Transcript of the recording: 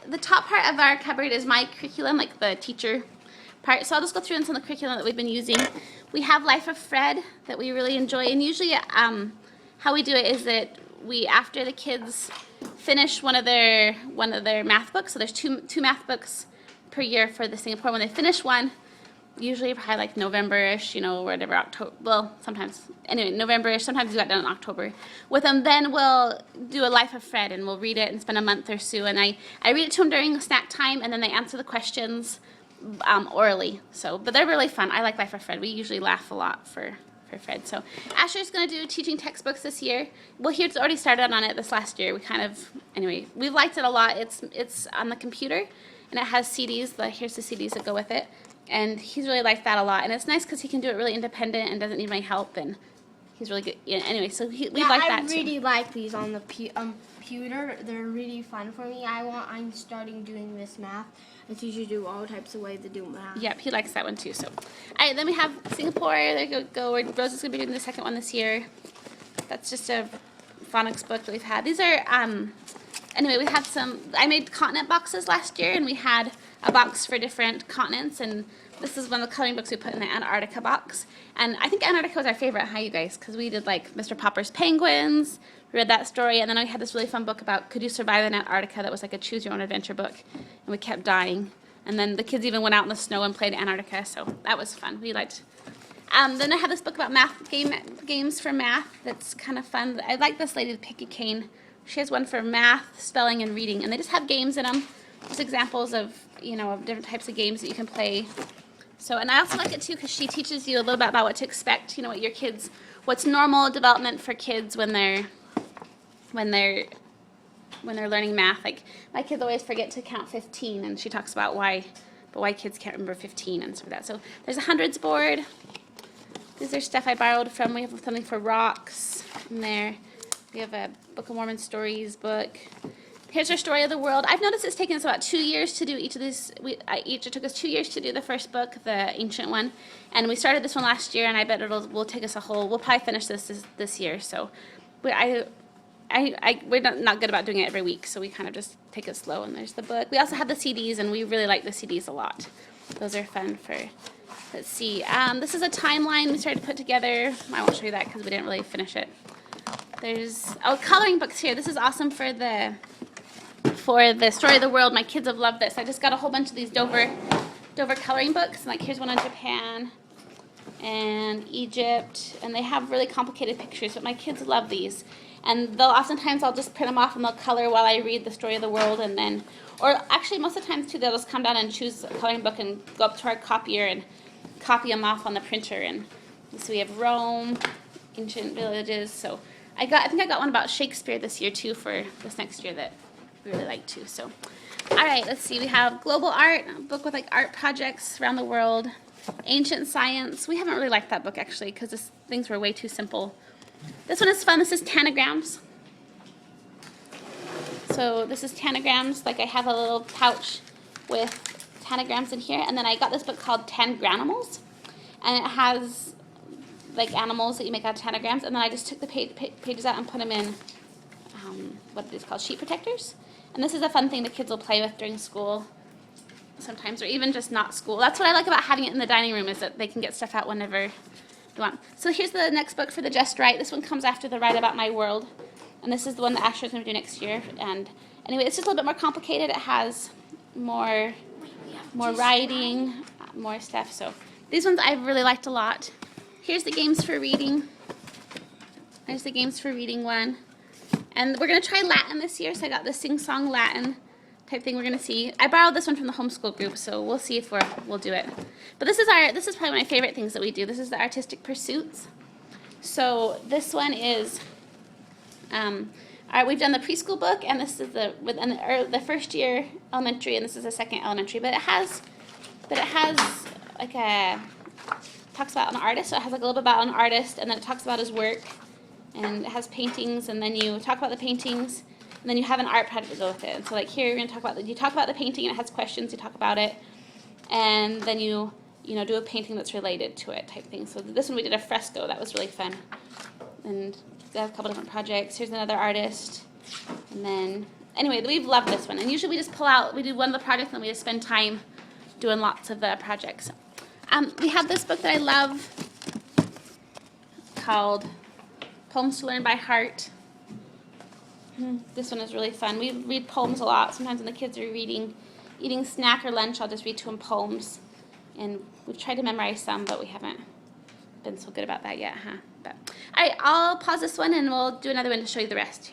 the top part of our cupboard is my curriculum, like the teacher part. So I'll just go through some of the curriculum that we've been using. We have Life of Fred that we really enjoy, and usually how we do it is that after the kids finish one of their math books, so there's two math books per year for the Singapore. When they finish one, usually probably like November-ish, whatever, October, well, sometimes, anyway, November-ish, sometimes we got done in October with them, then we'll do a Life of Fred, and we'll read it and spend a month or so, and I read it to them during snack time, and then they answer the questions orally, but they're really fun. I like Life of Fred. We usually laugh a lot for Fred. So Asher's going to do teaching textbooks this year. Well, he's already started on it this last year. We liked it a lot. It's on the computer, and it has CDs. Here's the CDs that go with it. And he's really liked that a lot. And it's nice because he can do it really independent and doesn't need my help. And he's really good. Yeah, anyway, so we like that too. I really like these on the computer. They're really fun for me. I'm starting doing this math. I teach you to do all types of ways to do math. Yep, he likes that one too. So, all right, then we have Singapore. There you go. Rose is going to be doing the second one this year. That's just a phonics book that we've had. These are, anyway, we have I made continent boxes last year, and we had a box for different continents, and this is one of the coloring books we put in the Antarctica box. And I think Antarctica was our favorite, huh, you guys? Because we did like Mr. Popper's Penguins, we read that story, and then we had this really fun book about could you survive in Antarctica that was like a choose your own adventure book, and we kept dying. And then the kids even went out in the snow and played Antarctica, so that was fun. We liked. Then I have this book about games for math that's kind of fun. I like this lady, Picky Kane. She has one for math, spelling, and reading, and they just have games in them. Just examples of of different types of games that you can play. So, and I also like it too because she teaches you a little bit about what to expect. What your kids, what's normal development for kids when they're learning math. Like my kids always forget to count 15, and she talks about why kids can't remember 15 and stuff like that. So there's a hundreds board. These are stuff I borrowed from. We have something for rocks in there. We have a Book of Mormon stories book. Here's our Story of the World. I've noticed it's taken us about 2 years to do each of these. It took us 2 years to do the first book, the ancient one, and we started this one last year, and I bet will take us we'll probably finish this year. So we're not good about doing it every week, so we kind of just take it slow, and there's the book. We also have the CDs, and we really like the CDs a lot. Those are fun for, let's see. This is a timeline we started to put together. I won't show you that because we didn't really finish it. There's, coloring books here. This is awesome for the Story of the World. My kids have loved this. I just got a whole bunch of these Dover coloring books. Like here's one on Japan and Egypt, and they have really complicated pictures, but my kids love these. And oftentimes I'll just print them off and they'll color while I read the Story of the World, and then, or actually most of the times too, they'll just come down and choose a coloring book and go up to our copier and copy them off on the printer. And so we have Rome, ancient villages. So I think I got one about Shakespeare this year too for this next year that we really like too. So, all right, let's see. We have Global Art, a book with like art projects around the world. Ancient Science. We haven't really liked that book actually because things were way too simple. This one is fun. This is Tanagrams. So this is Tanagrams. Like I have a little pouch with Tanagrams in here, and then I got this book called Tangranimals, and it has like animals that you make out of Tanagrams, and then I just took the pages out and put them in what it is called sheet protectors. And this is a fun thing the kids will play with during school sometimes, or even just not school. That's what I like about having it in the dining room, is that they can get stuff out whenever you want. So here's the next book for the Just Right. This one comes after the Write About My World, and this is the one that Asher's going to do next year. And anyway, it's just a little bit more complicated. It has more writing, more stuff. So these ones I've really liked a lot. Here's the Games for Reading. There's the Games for Reading one. And we're going to try Latin this year, so I got the sing-song Latin type thing we're going to see. I borrowed this one from the Homeschool group, so we'll see if we'll do it. But this is probably one of my favorite things that we do. This is the Artistic Pursuits. So this one is, we've done the preschool book, and this is the first year elementary, and this is the second elementary. But it has like talks about an artist, so it has like a little bit about an artist, and then it talks about his work, and it has paintings, and then you talk about the paintings, and then you have an art project to go with it. And so like here, you're going to talk about the painting, and it has questions, you talk about it, and then you do a painting that's related to it type thing. So this one we did a fresco. That was really fun. And they have a couple different projects. Here's another artist. And anyway, we've loved this one. And usually we just pull out, we do one of the projects, and we just spend time doing lots of the projects. We have this book that I love called Poems to Learn by Heart. This one is really fun. We read poems a lot. Sometimes when the kids are eating snack or lunch, I'll just read to them poems. And we've tried to memorize some, but we haven't been so good about that yet, huh? But, all right, I'll pause this one and we'll do another one to show you the rest.